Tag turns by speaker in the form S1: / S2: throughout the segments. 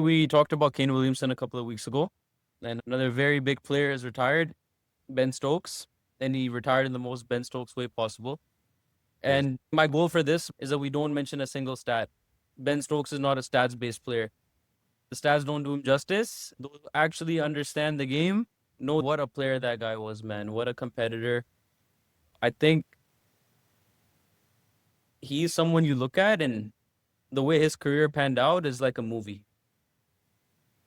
S1: We talked about Kane Williamson a couple of weeks ago, and another very big player is retired, Ben Stokes, and he retired in the most Ben Stokes way possible.
S2: Yes.
S1: And my goal for this is that we don't mention a single stat. Ben Stokes is not a stats based player. The stats don't do him justice. Those who actually understand the game know what a player that guy was, man. What a competitor. I think he's someone you look at, and the way his career panned out is like a movie.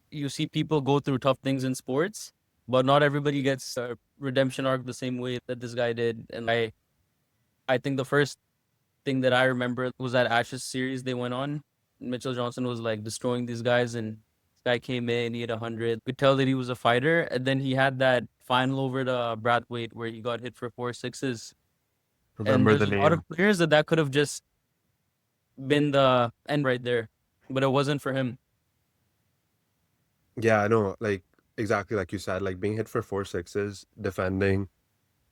S1: You see people go through tough things in sports, but not everybody gets a redemption arc the same way that this guy did. And I think the first thing that I remember was that Ashes series they went on. Mitchell Johnson was like destroying these guys, and this guy came in, he had 100. Could tell that he was a fighter, and then he had that final over to Brathwaite where he got hit for four sixes. And
S2: Remember
S1: there's
S2: the
S1: a lot of
S2: name.
S1: players that could have just been the end right there, but it wasn't for him.
S2: Yeah, I know. Like exactly like you said, like being hit for four sixes, defending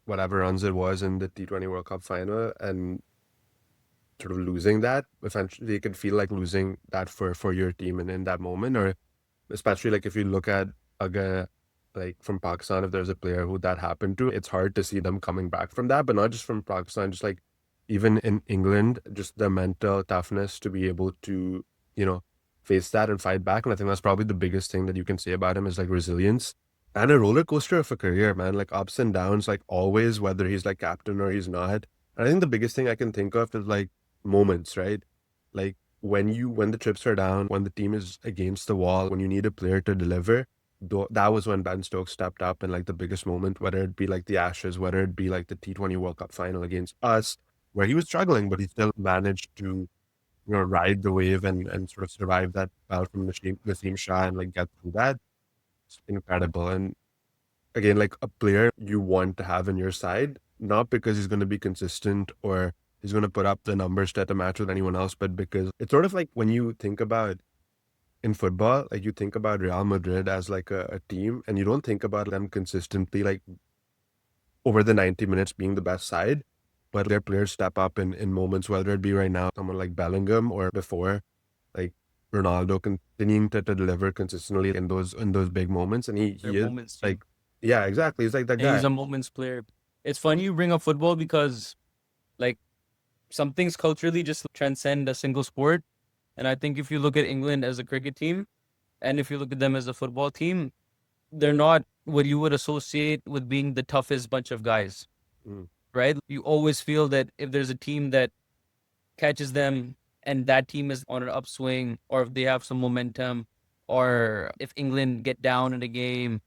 S2: whatever runs it was in the T20 World Cup final, and sort of losing that. Eventually, you can feel like losing that for your team and in that moment, or especially like if you look at a guy like from Pakistan, if there's a player who that happened to, it's hard to see them coming back from that. But not just from Pakistan, just like even in England, just the mental toughness to be able to, you know, face that and fight back. And I think that's probably the biggest thing that you can say about him is like resilience and a roller coaster of a career, man. Like ups and downs, like always, whether he's like captain or he's not. And I think the biggest thing I can think of is like moments, right? Like when the chips are down, when the team is against the wall, when you need a player to deliver, that was when Ben Stokes stepped up in like the biggest moment, whether it be like the Ashes, whether it be like the T20 World Cup final against us, where he was struggling, but he still managed to, ride the wave and sort of survive that spell from Naseem Shah and like get through that. It's incredible. And again, like a player you want to have in your side, not because he's going to be consistent or he's going to put up the numbers to match with anyone else, but because it's sort of like when you think about in football, like you think about Real Madrid as like a team, and you don't think about them consistently, like over the 90 minutes being the best side, but their players step up in moments, whether it be right now, someone like Bellingham or before, like Ronaldo continuing to deliver consistently in those big moments. And
S1: Their
S2: he is
S1: moments too.
S2: like, yeah, exactly. He's like that
S1: And
S2: guy.
S1: he's a moments player. It's funny you bring up football because like some things culturally just transcend a single sport. And I think if you look at England as a cricket team and if you look at them as a football team, they're not what you would associate with being the toughest bunch of guys,
S2: Mm.
S1: right? You always feel that if there's a team that catches them and that team is on an upswing, or if they have some momentum, or if England get down in a game,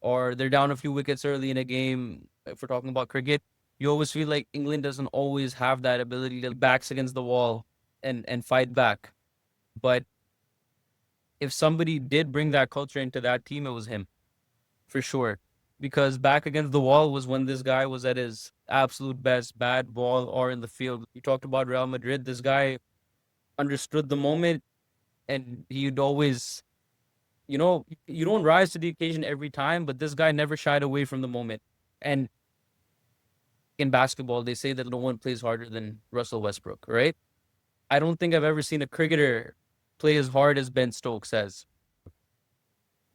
S1: or they're down a few wickets early in a game, if we're talking about cricket, you always feel like England doesn't always have that ability to backs against the wall and fight back. But if somebody did bring that culture into that team, it was him for sure. Because back against the wall was when this guy was at his absolute best, bad ball or in the field. You talked about Real Madrid. This guy understood the moment and he'd always, you don't rise to the occasion every time, but this guy never shied away from the moment. And in basketball, they say that no one plays harder than Russell Westbrook, right? I don't think I've ever seen a cricketer play as hard as Ben Stokes has,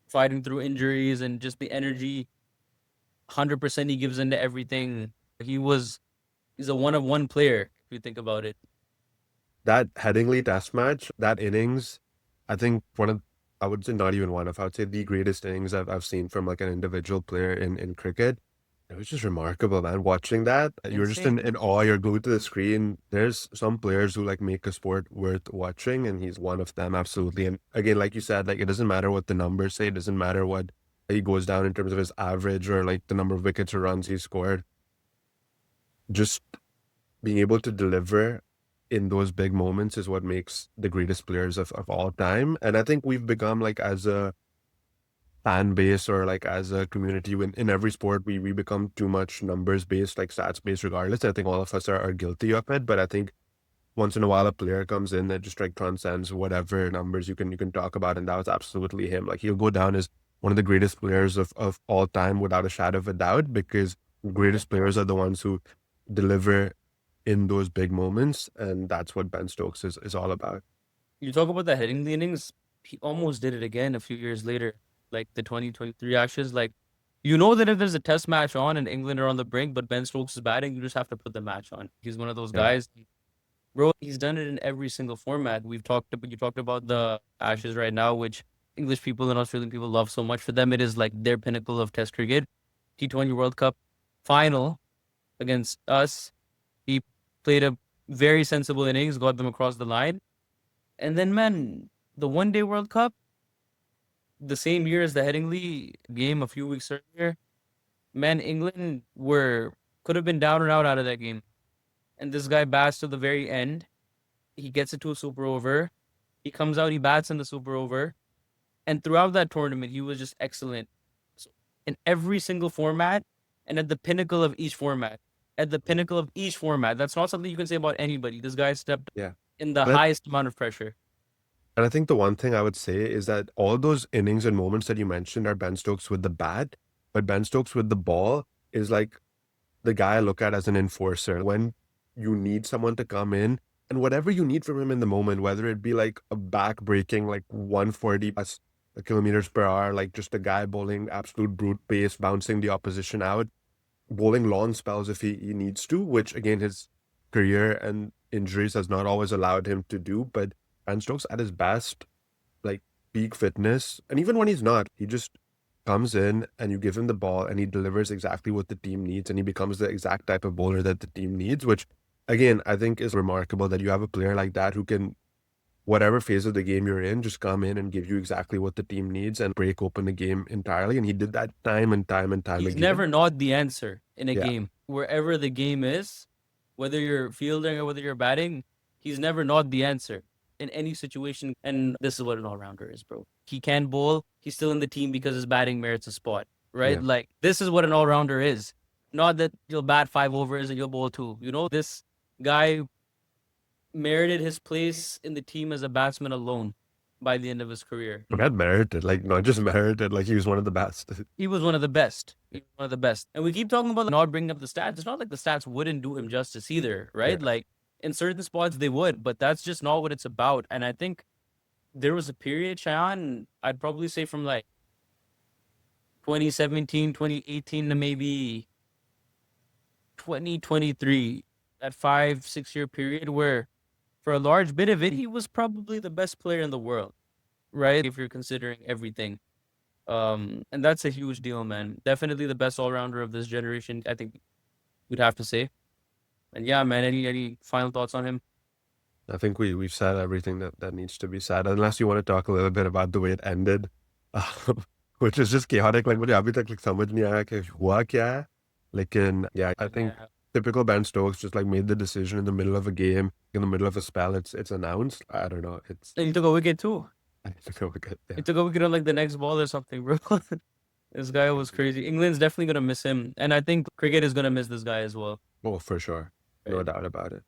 S1: fighting through injuries and just the energy. 100% he gives into everything. He's a one of one player, if you think about it.
S2: That Headingley test match, that innings, I think I would say not even one of, I would say the greatest innings I've seen from like an individual player in cricket. It was just remarkable, man. Watching that, you're just
S1: Insane.
S2: in awe. You're glued to the screen. There's some players who like make a sport worth watching, and he's one of them, absolutely. And again, like you said, like it doesn't matter what the numbers say. It doesn't matter what he goes down in terms of his average or like the number of wickets or runs he scored. Just being able to deliver in those big moments is what makes the greatest players of all time. And I think we've become like as a fan base or like as a community in every sport we become too much numbers based, like stats based regardless. I think all of us are guilty of it, but I think once in a while a player comes in that just like transcends whatever numbers you can talk about, and that was absolutely him. Like he'll go down as one of the greatest players of all time without a shadow of a doubt, because greatest players are the ones who deliver in those big moments, and that's what Ben Stokes is all about.
S1: You talk about the hitting the innings. he almost did it again a few years later, like the 2023 Ashes. Like, you know that if there's a test match on and England are on the brink, but Ben Stokes is batting, you just have to put the match on. He's one of those
S2: Yeah.
S1: guys. Bro, he's done it in every single format. You talked about the Ashes right now, which English people and Australian people love so much. For them, it is like their pinnacle of Test cricket. T20 World Cup final against us. He played a very sensible innings, got them across the line. And then, man, the One Day World Cup, the same year as the Headingley game a few weeks earlier, man, England were could have been down and out of that game. And this guy bats to the very end. He gets it to a super over. He comes out, he bats in the super over. And throughout that tournament, he was just excellent. So in every single format and at the pinnacle of each format. At the pinnacle of each format. That's not something you can say about anybody. This guy stepped
S2: Yeah.
S1: in the
S2: And
S1: highest amount of pressure.
S2: And I think the one thing I would say is that all those innings and moments that you mentioned are Ben Stokes with the bat, but Ben Stokes with the ball is like the guy I look at as an enforcer. When you need someone to come in and whatever you need from him in the moment, whether it be like a back breaking, like 140 plus kilometers per hour, like just a guy bowling absolute brute pace, bouncing the opposition out, bowling long spells if he needs to, which again, his career and injuries has not always allowed him to do. But Ben Stokes at his best, like peak fitness, and even when he's not, he just comes in and you give him the ball and he delivers exactly what the team needs and he becomes the exact type of bowler that the team needs, which again, I think is remarkable that you have a player like that who can, whatever phase of the game you're in, just come in and give you exactly what the team needs and break open the game entirely. And he did that time and time and time
S1: He's
S2: again.
S1: never not the answer in a
S2: Yeah.
S1: game. Wherever the game is, whether you're fielding or whether you're batting, he's never not the answer in any situation. And this is what an all rounder is, bro. He can bowl. He's still in the team because his batting merits a spot, right?
S2: Yeah.
S1: Like, this is what an all rounder is. Not that you'll bat 5 overs and you'll bowl two. This guy merited his place in the team as a batsman alone by the end of his career.
S2: Forget merited, like not just merited, like he was one of the best.
S1: He was one of the best. He was one of the best. And we keep talking about not bringing up the stats. It's not like the stats wouldn't do him justice either,
S2: Yeah.
S1: right? Like in certain spots they would, but that's just not what it's about. And I think there was a period, Shayan, I'd probably say from like 2017, 2018 to maybe 2023, that 5, 6 year period where for a large bit of it, he was probably the best player in the world, right? If you're considering everything. And that's a huge deal, man. Definitely the best all rounder of this generation, I think you'd have to say. And yeah, man, any final thoughts on him?
S2: I think we've said everything that needs to be said, unless you want to talk a little bit about the way it ended, which is just chaotic. Like मुझे अभी तक like समझ नहीं आया कि हुआ क्या है. लेकिन yeah, I think
S1: Yeah.
S2: typical Ben Stokes just like made the decision in the middle of a game, in the middle of a spell. It's announced. I don't know. It's
S1: And he took a wicket too.
S2: I don't know. Yeah.
S1: He took a wicket on like the next ball or something, bro. This guy was crazy. England's definitely gonna miss him. And I think cricket is gonna miss this guy as well.
S2: Oh, for sure. No
S1: Right?
S2: doubt about it.